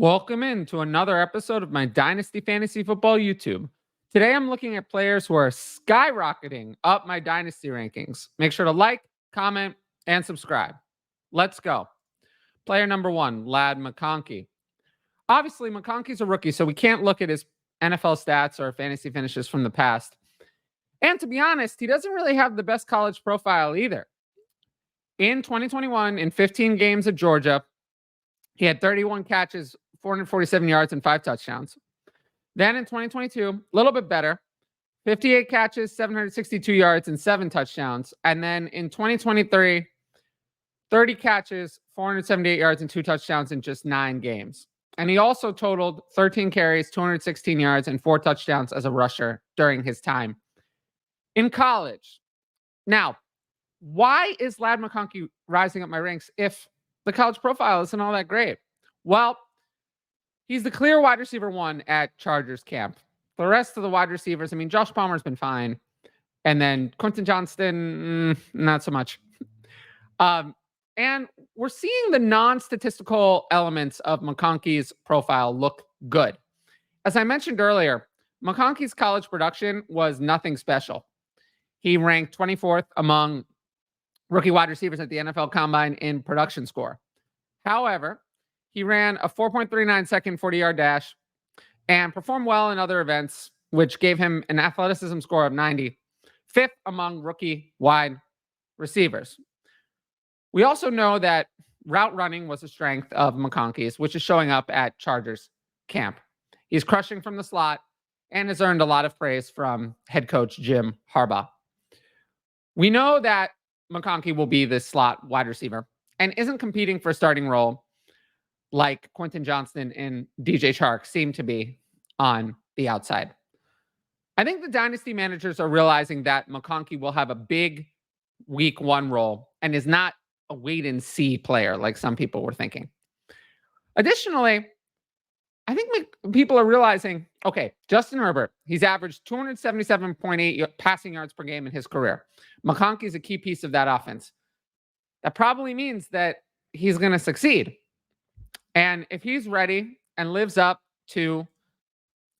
Welcome in to another episode of my Dynasty Fantasy Football YouTube. Today I'm looking at players who are skyrocketing up my Dynasty rankings. Make sure to like, comment, and subscribe. Let's go. Player number 1, McConkey. Obviously, McConkey's a rookie, so we can't look at his NFL stats or fantasy finishes from the past. And to be honest, he doesn't really have the best college profile either. In 2021, in 15 games at Georgia, he had 31 catches, 447 yards, and 5 touchdowns. Then in 2022, a little bit better, 58 catches, 762 yards, and 7 touchdowns. And then in 2023, 30 catches, 478 yards, and 2 touchdowns in just 9 games. And he also totaled 13 carries, 216 yards, and 4 touchdowns as a rusher during his time in college. Now, why is McConkey rising up my ranks if the college profile isn't all that great? Well, he's the clear wide receiver 1 at Chargers camp. The rest of the wide receivers, Josh Palmer's been fine. And then Quentin Johnston, not so much. And we're seeing the non-statistical elements of McConkey's profile look good. As I mentioned earlier, McConkey's college production was nothing special. He ranked 24th among rookie wide receivers at the NFL Combine in production score. However, he ran a 4.39 second 40-yard dash and performed well in other events, which gave him an athleticism score of 90, 5th among rookie wide receivers. We also know that route running was a strength of McConkey's, which is showing up at Chargers camp. He's crushing from the slot and has earned a lot of praise from head coach Jim Harbaugh. We know that McConkey will be this slot wide receiver and isn't competing for a starting role like Quentin Johnston and DJ Chark seem to be on the outside. I think the dynasty managers are realizing that McConkey will have a big week 1 role and is not a wait and see player like some people were thinking. Additionally, I think people are realizing, okay, Justin Herbert, he's averaged 277.8 passing yards per game in his career. McConkey is a key piece of that offense. That probably means that he's going to succeed. And if he's ready and lives up to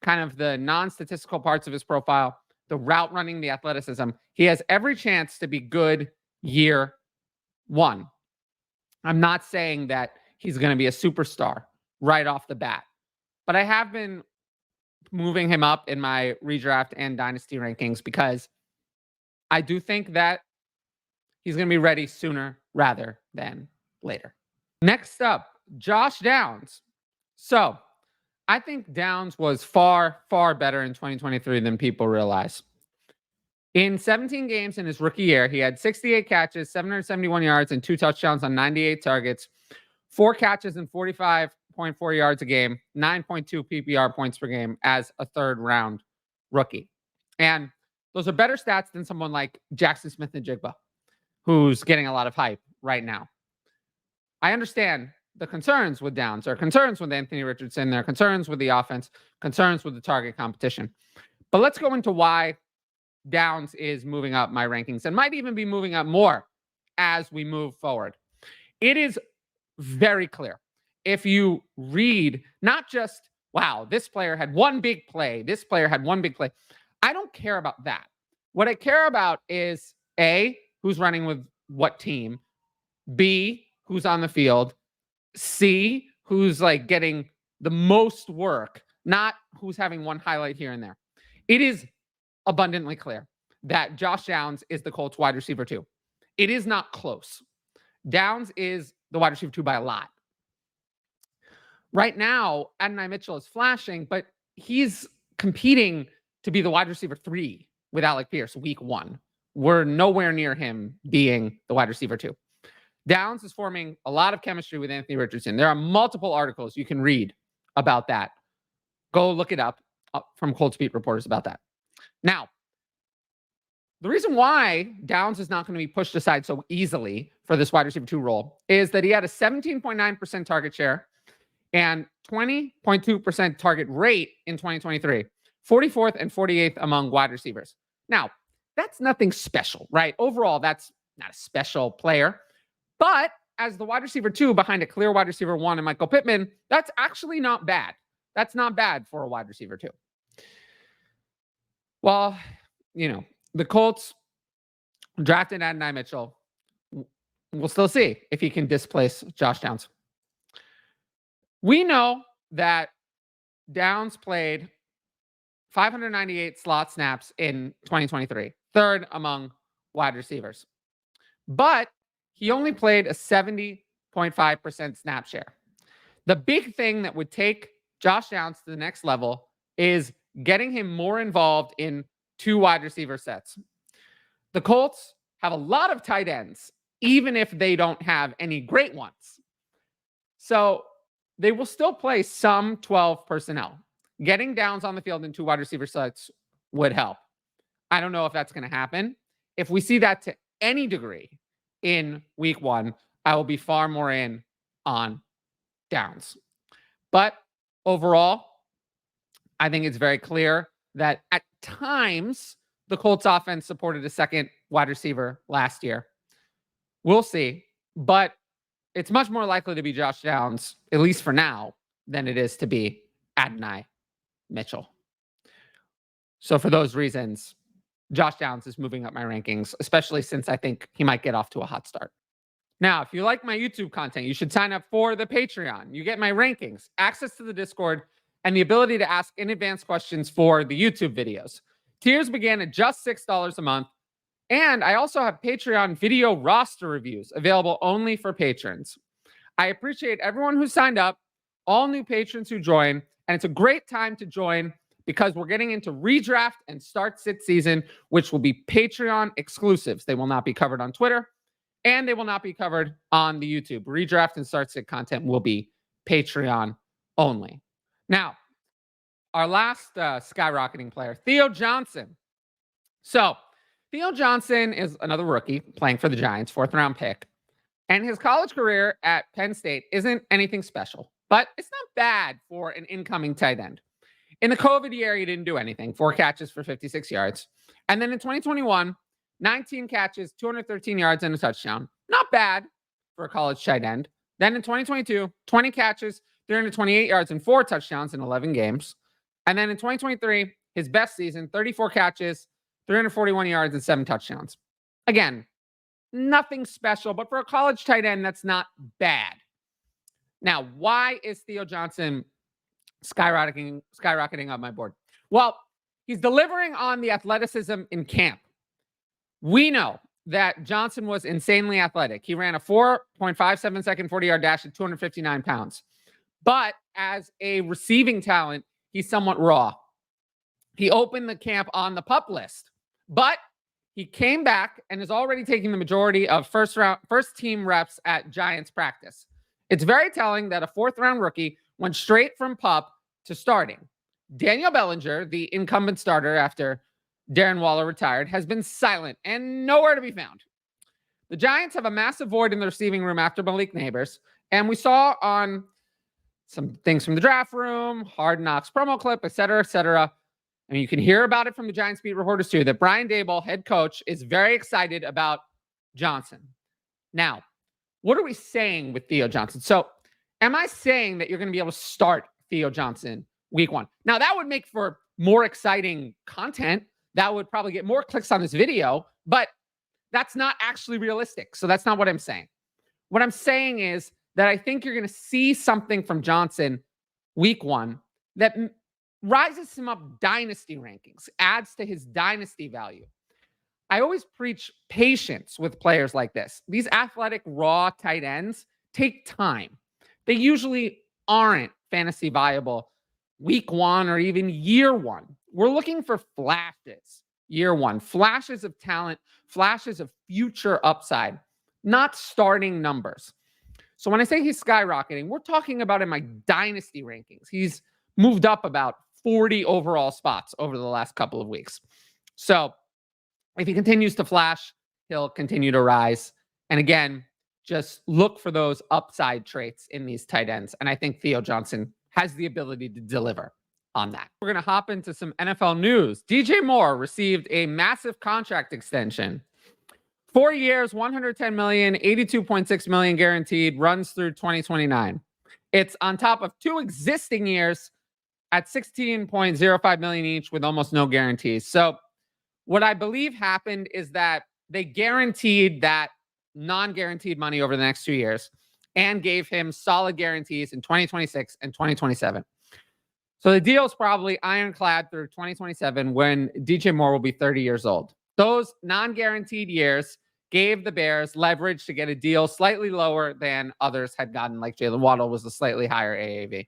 kind of the non-statistical parts of his profile, the route running, the athleticism, he has every chance to be good year 1. I'm not saying that he's going to be a superstar right off the bat, but I have been moving him up in my redraft and dynasty rankings because I do think that he's going to be ready sooner rather than later. Next up, Josh Downs. So I think Downs was far, far better in 2023 than people realize. In 17 games in his rookie year, he had 68 catches, 771 yards, and 2 touchdowns on 98 targets, 4 catches and 45.4 yards a game, 9.2 PPR points per game as a 3rd-round rookie. And those are better stats than someone like Jackson Smith-Njigba, who's getting a lot of hype right now. I understand the concerns with Downs. There are concerns with Anthony Richardson. There are concerns with the offense, concerns with the target competition. But let's go into why Downs is moving up my rankings and might even be moving up more as we move forward. It is very clear. If you read not just, wow, this player had one big play, this player had one big play. I don't care about that. What I care about is A, who's running with what team, B, who's on the field, C, who's like getting the most work, not who's having one highlight here and there. It is abundantly clear that Josh Downs is the Colts wide receiver 2. It is not close. Downs is the wide receiver 2 by a lot. Right now, Adonai Mitchell is flashing, but he's competing to be the wide receiver 3 with Alec Pierce week 1. We're nowhere near him being the wide receiver 2. Downs is forming a lot of chemistry with Anthony Richardson. There are multiple articles you can read about that. Go look it up from Colts beat reporters about that. Now, the reason why Downs is not going to be pushed aside so easily for this wide receiver 2 role is that he had a 17.9% target share and 20.2% target rate in 2023, 44th and 48th among wide receivers. Now, that's nothing special, right? Overall, that's not a special player. But as the wide receiver 2 behind a clear wide receiver 1 and Michael Pittman, that's actually not bad. That's not bad for a wide receiver 2. Well, the Colts drafted Adonai Mitchell. We'll still see if he can displace Josh Downs. We know that Downs played 598 slot snaps in 2023, third among wide receivers. But he only played a 70.5% snap share. The big thing that would take Josh Downs to the next level is getting him more involved in 2 wide receiver sets. The Colts have a lot of tight ends, even if they don't have any great ones. So they will still play some 12 personnel. Getting Downs on the field in 2 wide receiver sets would help. I don't know if that's going to happen. If we see that to any degree in week 1, I will be far more in on Downs. But overall, I think it's very clear that at times the Colts offense supported a second wide receiver last year. We'll see. But it's much more likely to be Josh Downs, at least for now, than it is to be Adonai Mitchell. So for those reasons, Josh Downs is moving up my rankings, especially since I think he might get off to a hot start. Now, if you like my YouTube content, you should sign up for the Patreon. You get my rankings, access to the Discord, and the ability to ask in advance questions for the YouTube videos. Tiers begin at just $6 a month. And I also have Patreon video roster reviews available only for patrons. I appreciate everyone who signed up, all new patrons who join, and it's a great time to join because we're getting into redraft and start sit season, which will be Patreon exclusives. They will not be covered on Twitter, and they will not be covered on the YouTube. Redraft and start sit content will be Patreon only. Now, our last skyrocketing player, Theo Johnson. So, Theo Johnson is another rookie playing for the Giants, 4th-round pick. And his college career at Penn State isn't anything special, but it's not bad for an incoming tight end. In the COVID year, he didn't do anything, 4 catches for 56 yards. And then in 2021, 19 catches, 213 yards, and a touchdown. Not bad for a college tight end. Then in 2022, 20 catches, 328 yards, and 4 touchdowns in 11 games. And then in 2023, his best season, 34 catches, 341 yards, and 7 touchdowns. Again, nothing special, but for a college tight end, that's not bad. Now, why is Theo Johnson skyrocketing up my board? Well, he's delivering on the athleticism in camp. We know that Johnson was insanely athletic. He ran a 4.57 second 40-yard dash at 259 pounds. But as a receiving talent, he's somewhat raw. He opened the camp on the PUP list, but he came back and is already taking the majority of first team reps at Giants practice. It's very telling that a 4th-round rookie went straight from PUP to starting. Daniel Bellinger, the incumbent starter after Darren Waller retired, has been silent and nowhere to be found. The Giants have a massive void in the receiving room after Malik Neighbors, and we saw on some things from the draft room, Hard Knocks promo clip, et cetera, and you can hear about it from the Giants beat reporters too, that Brian Daboll, head coach, is very excited about Johnson. Now, what are we saying with Theo Johnson? So, am I saying that you're going to be able to start Theo Johnson week 1? Now, that would make for more exciting content. That would probably get more clicks on this video, but that's not actually realistic. So that's not what I'm saying. What I'm saying is that I think you're going to see something from Johnson week 1 that rises him up dynasty rankings, adds to his dynasty value. I always preach patience with players like this. These athletic, raw tight ends take time. They usually aren't fantasy viable week 1 or even year 1. We're looking for flashes year 1, flashes of talent, flashes of future upside, not starting numbers. So when I say he's skyrocketing, we're talking about in my dynasty rankings. He's moved up about 40 overall spots over the last couple of weeks. So if he continues to flash, he'll continue to rise. And again, just look for those upside traits in these tight ends. And I think Theo Johnson has the ability to deliver on that. We're going to hop into some NFL news. DJ Moore received a massive contract extension. 4 years, 110 million, 82.6 million guaranteed, runs through 2029. It's on top of 2 existing years at 16.05 million each with almost no guarantees. So what I believe happened is that they guaranteed that non-guaranteed money over the next 2 years and gave him solid guarantees in 2026 and 2027. So the deal is probably ironclad through 2027 when DJ Moore will be 30 years old. Those non-guaranteed years gave the Bears leverage to get a deal slightly lower than others had gotten, like Jalen Waddle was a slightly higher AAV.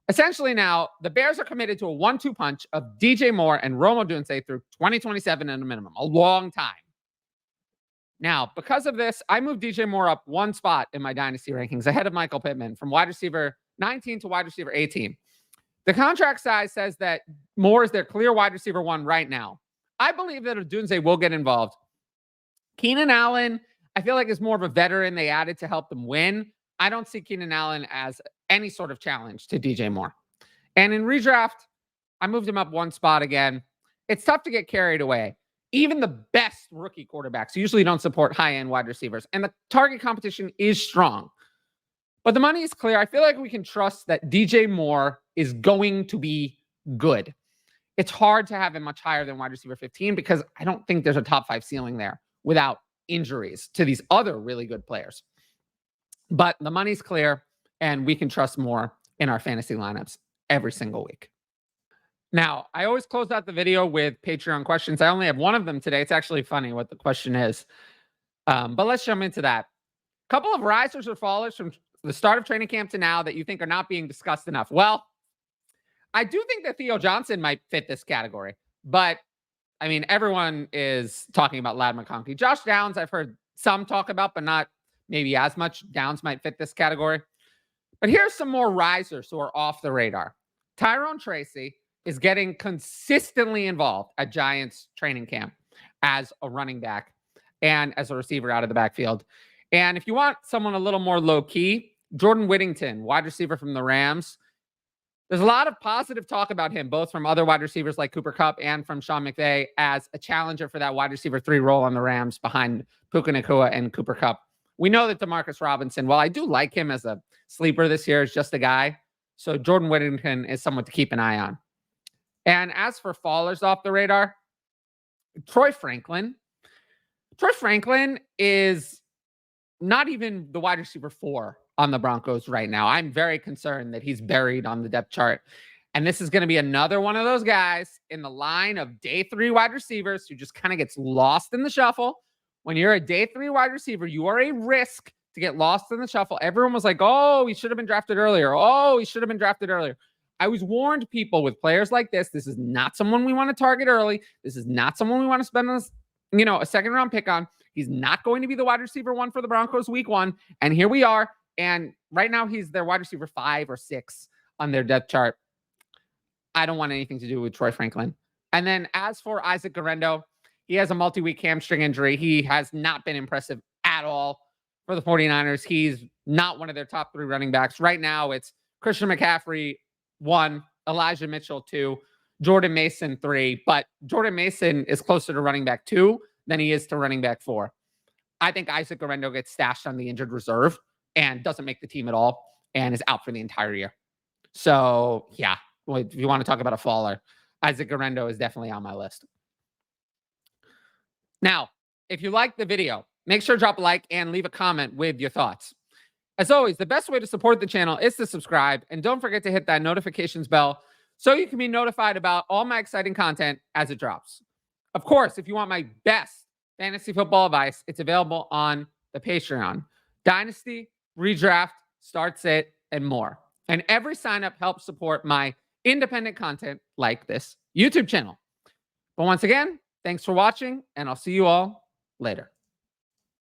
Essentially now, the Bears are committed to a 1-2 punch of DJ Moore and Rome Odunze through 2027 at a minimum, a long time. Now, because of this, I moved DJ Moore up 1 spot in my dynasty rankings ahead of Michael Pittman from wide receiver 19 to wide receiver 18. The contract size says that Moore is their clear wide receiver 1 right now. I believe that Odunze will get involved. Keenan Allen, I feel like is more of a veteran they added to help them win. I don't see Keenan Allen as any sort of challenge to DJ Moore. And in redraft, I moved him up 1 spot again. It's tough to get carried away. Even the best rookie quarterbacks usually don't support high-end wide receivers, and the target competition is strong. But the money is clear. I feel like we can trust that DJ Moore is going to be good. It's hard to have him much higher than wide receiver 15 because I don't think there's a top 5 ceiling there without injuries to these other really good players. But the money's clear, and we can trust Moore in our fantasy lineups every single week. Now, I always close out the video with Patreon questions. I only have 1 of them today. It's actually funny what the question is. But let's jump into that. A couple of risers or fallers from the start of training camp to now that you think are not being discussed enough. Well, I do think that Theo Johnson might fit this category. But, I mean, everyone is talking about Lad McConkey. Josh Downs, I've heard some talk about, but not maybe as much. Downs might fit this category. But here's some more risers who are off the radar. Tyrone Tracy is getting consistently involved at Giants training camp as a running back and as a receiver out of the backfield. And if you want someone a little more low-key, Jordan Whittington, wide receiver from the Rams. There's a lot of positive talk about him, both from other wide receivers like Cooper Kupp and from Sean McVay as a challenger for that wide receiver 3 role on the Rams behind Puka Nacua and Cooper Kupp. We know that Demarcus Robinson, while I do like him as a sleeper this year, is just a guy. So Jordan Whittington is someone to keep an eye on. And as for fallers off the radar, Troy Franklin. Troy Franklin is not even the wide receiver 4 on the Broncos right now. I'm very concerned that he's buried on the depth chart. And this is going to be another one of those guys in the line of day 3 wide receivers who just kind of gets lost in the shuffle. When you're a day 3 wide receiver, you are a risk to get lost in the shuffle. Everyone was like, oh, he should have been drafted earlier. Oh, he should have been drafted earlier. I always warned people with players like this. This is not someone we want to target early. This is not someone we want to spend a 2nd round pick on. He's not going to be the wide receiver 1 for the Broncos week 1. And here we are. And right now he's their wide receiver 5 or 6 on their depth chart. I don't want anything to do with Troy Franklin. And then as for Isaac Guerendo, he has a multi-week hamstring injury. He has not been impressive at all for the 49ers. He's not one of their top 3 running backs. Right now it's Christian McCaffrey 1, Elijah Mitchell 2, Jordan Mason 3. But Jordan Mason is closer to running back 2 than he is to running back 4. I think Isaac Guerendo gets stashed on the injured reserve and doesn't make the team at all and is out for the entire year. So, yeah, well, if you want to talk about a faller, Isaac Guerendo is definitely on my list. Now, if you like the video, make sure to drop a like and leave a comment with your thoughts. As always, the best way to support the channel is to subscribe, and don't forget to hit that notifications bell so you can be notified about all my exciting content as it drops. Of course, if you want my best fantasy football advice, it's available on the Patreon. Dynasty, redraft, start sit, and more. And every sign up helps support my independent content like this YouTube channel. But once again, thanks for watching, and I'll see you all later.